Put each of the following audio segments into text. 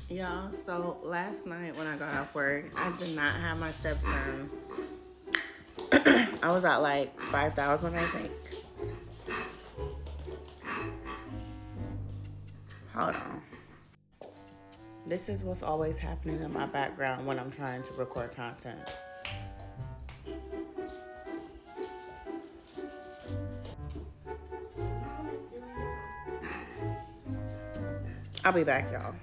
Y'all, so last night when I got off work, I did not have my steps in. I was at like 5,000, I think. Hold on. This is what's always happening in my background when I'm trying to record content. I'll be back, y'all.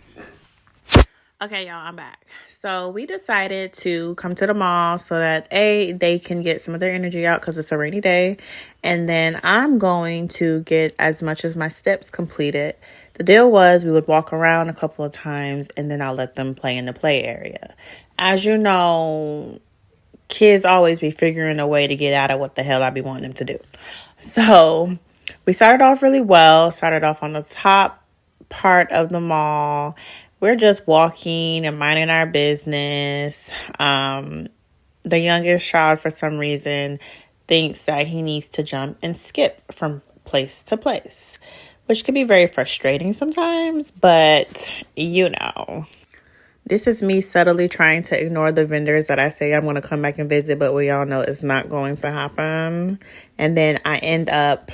Okay, y'all, I'm back. So we decided to come to the mall so that they can get some of their energy out because it's a rainy day, and then I'm going to get as much as my steps completed. The deal was we would walk around a couple of times and then I'll let them play in the play area. As you know, kids always be figuring a way to get out of what the hell I be wanting them to do. So we started off really well. Started off on the top part of the mall. We're just walking and minding our business. The youngest child, for some reason, thinks that he needs to jump and skip from place to place, which can be very frustrating sometimes, but you know. This is me subtly trying to ignore the vendors that I say I'm going to come back and visit, but we all know it's not going to happen. And then I end up,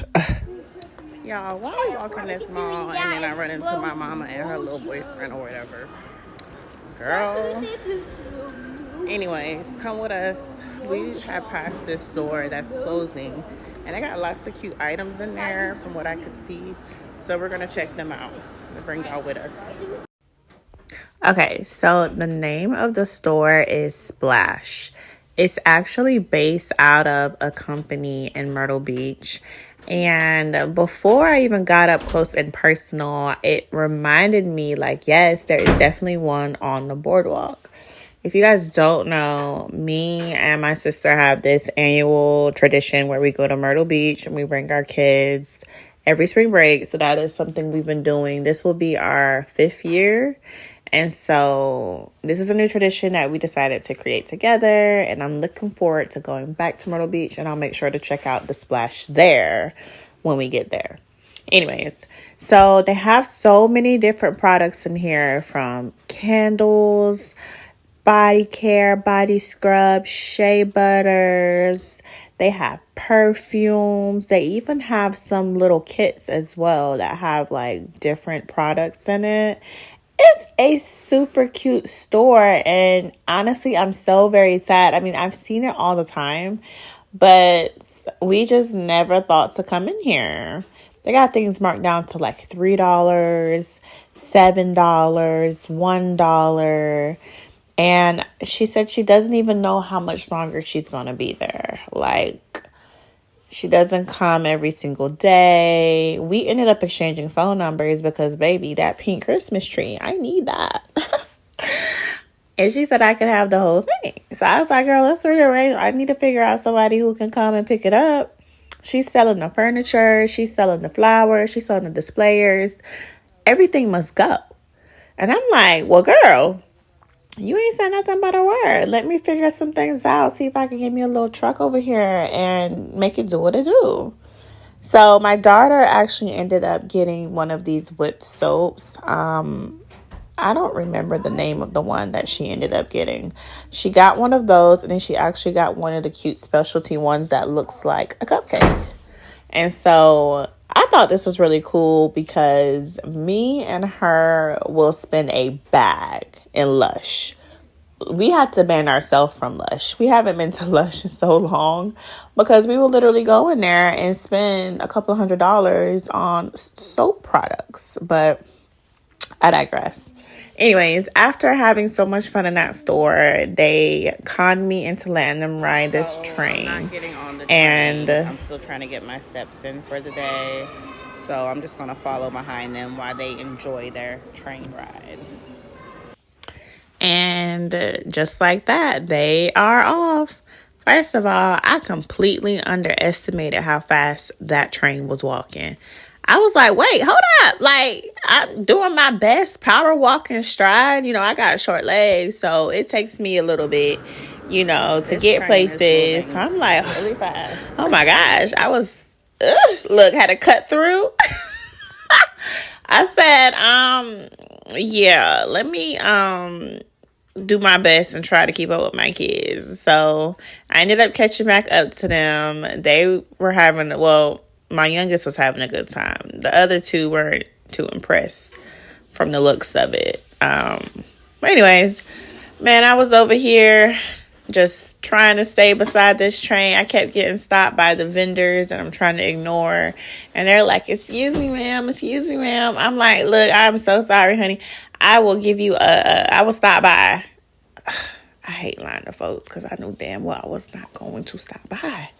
y'all, why are we walking this mall and then I run into my mama and her little boyfriend or whatever? Girl. Anyways, come with us. We have passed this store that's closing, and I got lots of cute items in there from what I could see. So we're going to check them out and bring y'all with us. Okay, so the name of the store is Splash. It's actually based out of a company in Myrtle Beach. And before I even got up close and personal, it reminded me, like, yes, there is definitely one on the boardwalk. If you guys don't know, me and my sister have this annual tradition where we go to Myrtle Beach and we bring our kids every spring break. So that is something we've been doing. This will be our 5th year. And so this is a new tradition that we decided to create together. And I'm looking forward to going back to Myrtle Beach. And I'll make sure to check out the Splash there when we get there. Anyways, so they have so many different products in here, from candles, body care, body scrub, shea butters. They have perfumes. They even have some little kits as well that have like different products in it. It's a super cute store, and honestly, I'm so very sad. I mean, I've seen it all the time, but we just never thought to come in here. They got things marked down to like $3, $7, $1. And she said she doesn't even know how much longer she's going to be there. Like, she doesn't come every single day. We ended up exchanging phone numbers because, baby, that pink Christmas tree, I need that. And she said I could have the whole thing. So I was like, girl, let's rearrange. I need to figure out somebody who can come and pick it up. She's selling the furniture. She's selling the flowers. She's selling the displayers. Everything must go. And I'm like, well, girl, you ain't said nothing but a word. Let me figure some things out. See if I can get me a little truck over here and make it do what it do. So my daughter actually ended up getting one of these whipped soaps. I don't remember the name of the one that she ended up getting. She got one of those, and then she actually got one of the cute specialty ones that looks like a cupcake. And so I thought this was really cool because me and her will spend a bag in Lush. We had to ban ourselves from Lush. We haven't been to Lush in so long because we will literally go in there and spend a couple of $100s on soap products. But I digress. Anyways, after having so much fun in that store, they conned me into letting them ride this train. I'm not getting on the train. And I'm still trying to get my steps in for the day. So I'm just going to follow behind them while they enjoy their train ride. And just like that, they are off. First of all, I completely underestimated how fast that train was walking. I was like, wait, hold up. Like, I'm doing my best power walking stride. You know, I got short legs, so it takes me a little bit, you know, to get places. So I'm like, really fast. Oh my gosh. I was, look, had to cut through. I said, yeah, let me do my best and try to keep up with my kids. So I ended up catching back up to them. They were having, well, my youngest was having a good time. The other two weren't too impressed from the looks of it. But anyways, man, I was over here just trying to stay beside this train. I kept getting stopped by the vendors and I'm trying to ignore. And they're like, excuse me, ma'am. Excuse me, ma'am. I'm like, look, I'm so sorry, honey. I will give you I will stop by. I hate lying to folks because I knew damn well I was not going to stop by.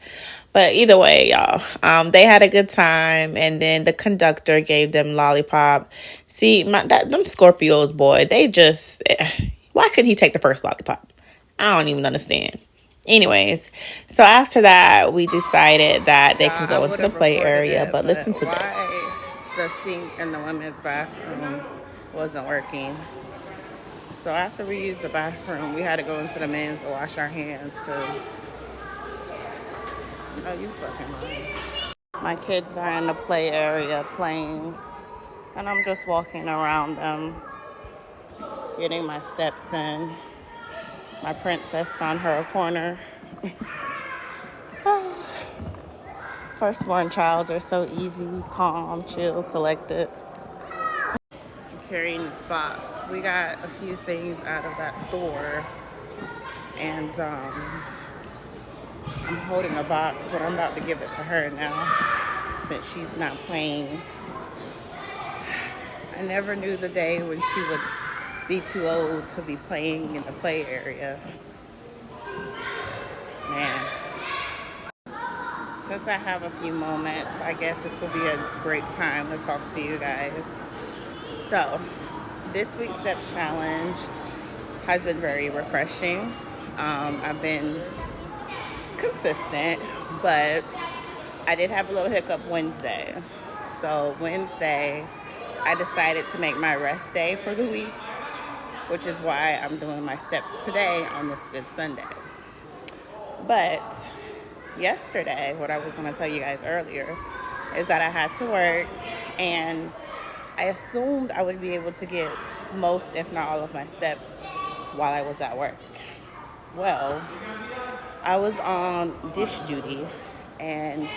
But either way, y'all, they had a good time, and then the conductor gave them lollipop. See, them Scorpios, boy, they just, why couldn't he take the first lollipop? I don't even understand. Anyways, so after that, we decided that they can go into the play area, but listen to this. The sink in the women's bathroom wasn't working. So after we used the bathroom, we had to go into the men's to wash our hands because, oh, you fucking lying. My kids are in the play area playing, and I'm just walking around them, getting my steps in. My princess found her a corner. Firstborn childs are so easy, calm, chill, collected. Carrying this box. We got a few things out of that store, and I'm holding a box, but I'm about to give it to her now since she's not playing. I never knew the day when she would be too old to be playing in the play area. Man. Since I have a few moments, I guess this will be a great time to talk to you guys. So, this week's Steps Challenge has been very refreshing. I've been consistent, but I did have a little hiccup Wednesday. So, Wednesday, I decided to make my rest day for the week, which is why I'm doing my steps today on this Good Sunday. But yesterday, what I was going to tell you guys earlier is that I had to work, and I assumed I would be able to get most, if not all, of my steps while I was at work. Well, I was on dish duty, and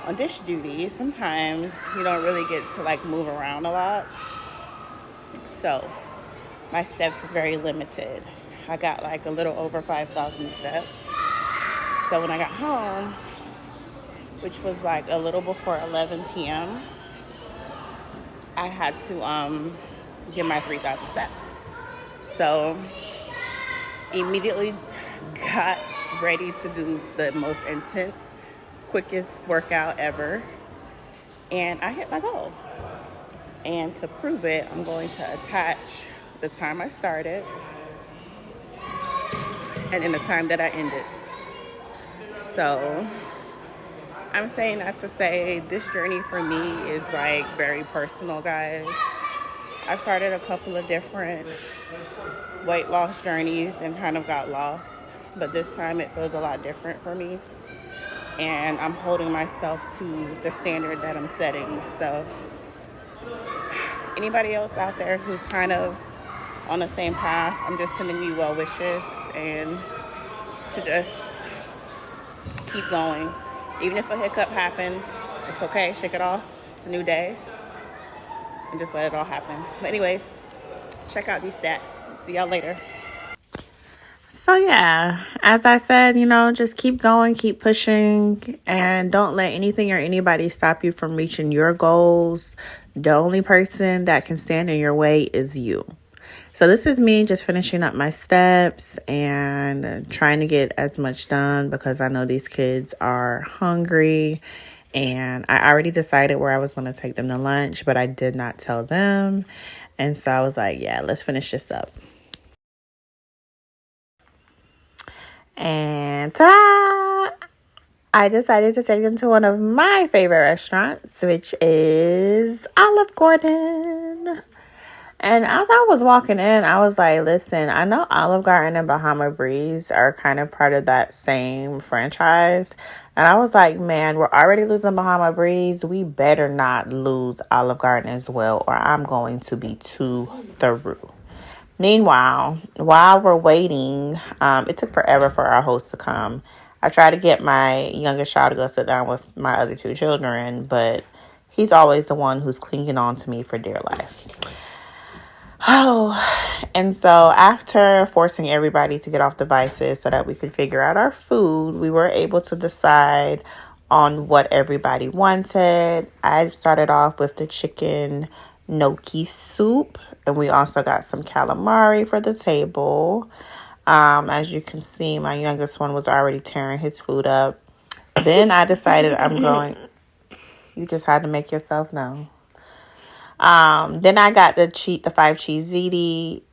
on dish duty, sometimes you don't really get to like move around a lot. So my steps is very limited. I got like a little over 5,000 steps. So when I got home, which was like a little before 11 p.m., I had to get my 3,000 steps. So immediately got ready to do the most intense, quickest workout ever. And I hit my goal. And to prove it, I'm going to attach the time I started and then the time that I ended. So I'm saying that to say this journey for me is like very personal, guys. I've started a couple of different weight loss journeys and kind of got lost, but this time it feels a lot different for me, and I'm holding myself to the standard that I'm setting. So anybody else out there who's kind of on the same path, I'm just sending you well wishes and to just keep going. Even if a hiccup happens, it's okay, shake it off. It's a new day, and just let it all happen. But anyways, check out these stats. See y'all later. So yeah, as I said, just keep going, keep pushing, and don't let anything or anybody stop you from reaching your goals. The only person that can stand in your way is you. So this is me just finishing up my steps and trying to get as much done because I know these kids are hungry, and I already decided where I was going to take them to lunch, but I did not tell them. And so I was like, yeah, let's finish this up. And ta-da! I decided to take them to one of my favorite restaurants, which is Olive Garden. And as I was walking in, I was like, listen, I know Olive Garden and Bahama Breeze are kind of part of that same franchise. And I was like, man, we're already losing Bahama Breeze. We better not lose Olive Garden as well, or I'm going to be too through. Meanwhile, while we're waiting, it took forever for our host to come. I tried to get my youngest child to go sit down with my other two children, but he's always the one who's clinging on to me for dear life. Oh, and so after forcing everybody to get off devices so that we could figure out our food, we were able to decide on what everybody wanted. I started off with the chicken gnocchi soup, and we also got some calamari for the table. As you can see, my youngest one was already tearing his food up. Then I decided you just had to make yourself known. Then I got the 5 cheese ziti.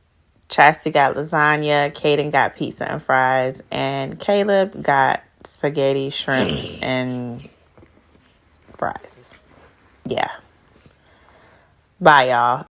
Chastity got lasagna. Kaden got pizza and fries. And Caleb got spaghetti, shrimp, and fries. Yeah. Bye, y'all.